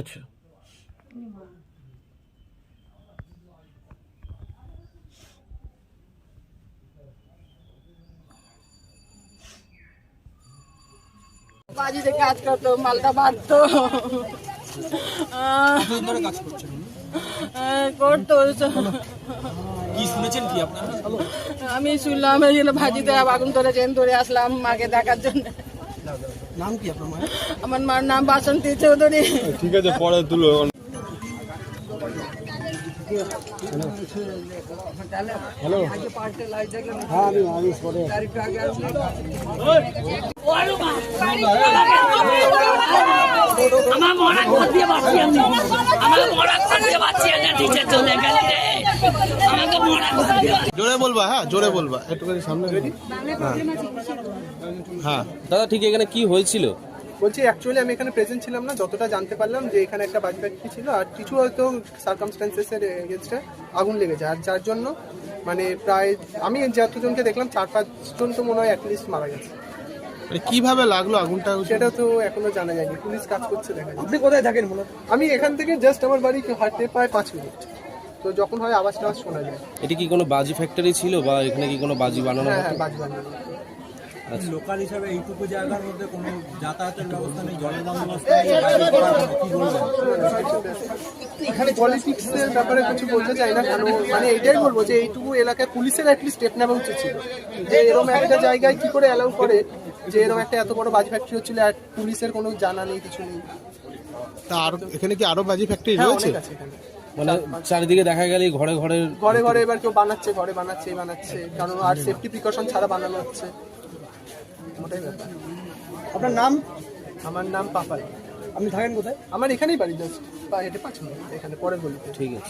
আচ্ছা, বাজিতে কাজ করতো, মালটা বাঁধতো, করতো। কি শুনেছেন কি আপনারা? আমি শুনলাম ভাজিতে আগুন ধরে ট্রেন ধরে আসলাম মাকে দেখার জন্য। নাম কি আপনার মায়ের? আমার মার নাম বাসন্তী চৌধুরী। ঠিক আছে, পরে তুলো। হ্যালো, হ্যাঁ আমি পরে আমার মরা ঘর দিয়ে বাঁচিয়ে আনি, আমার মরা ঘর দিয়ে বাঁচিয়ে আনি, নিচে চলে গেল রে, আমাকে মরা ঘর দিয়ে। জোরে বলবা, হ্যাঁ জোরে বলবা, একটুখানি সামনে। হ্যাঁ দাদা, ঠিক এখানে কি হয়েছিল? বলছি অ্যাকচুয়ালি আমি এখানে প্রেজেন্ট ছিলাম না, যতটা জানতে পারলাম যে এখানে একটা বাজি ফ্যাক্টরি ছিল আর কিছু হয়তো সার্কামস্ট্যান্সেসের এগেনস্টে আগুন লেগেছে, আর যার জন্য মানে প্রায় আমি যতজনকে দেখলাম 4-5 জন তো মনে হয় অ্যাটলিস্ট মারা গেছে। মানে কিভাবে লাগলো আগুনটা? সেটা তো এখনো জানা যায়নি, পুলিশ কাজ করছে দেখা যায়। আপনি কোথায় থাকেন মূলত? আমি এখান থেকে জাস্ট আমার বাড়ি হাঁটতে প্রায় 5 মিনিট, তো যখন হয় আওয়াজ টাওয়াজ শোনা যায়। এটি কি কোনো বাজি ফ্যাক্টরি ছিল বা এখানে কি কোনো বাজি বানানো হ্যাঁ হতো? হ্যাঁ, বাজি বানিয়ে। লোকাল হিসাবে এইটুকু জায়গার মধ্যে কোনো যাতায়াতের ব্যবস্থা নেই, জলের ব্যবস্থা নেই, বাইরে করার মতো কি বলবেন? এখানে পলিটিক্সের ব্যাপারে কিছু বলতে চাই না, কারণ মানে এটাই বলবো যে এইটুকু এলাকায় পুলিশের অ্যাটলিস্ট স্টেপ নেওয়া উচিত ছিল, যে এরকম একটা জায়গায় কি করে অ্যালাউ করে যে এরকম একটা এত বড় বাজি ফ্যাক্টরি হচ্ছিল আর পুলিশের কোনো জানা নেই, কিছু নেই। তা আর এখানে কি আরো বাজি ফ্যাক্টরি হ্যাঁ, রয়েছে? অনেক আছে এখানে। মানে চারিদিকে দেখা গেলে ঘরে ঘরে ঘরে ঘরে এবার কেউ বানাচ্ছে, ঘরে বানাচ্ছে, কারণ আর সেফটি প্রিকশন ছাড়া বানানো হচ্ছে, ওটাই ব্যাপার। আপনার নাম? আমার নাম পাপাই। আপনি থাকেন কোথায়? আমার এখানেই বাড়ি, জাস্ট হেঁটে 5 মিনিট, এখানে পরের গলিতে। ঠিক আছে।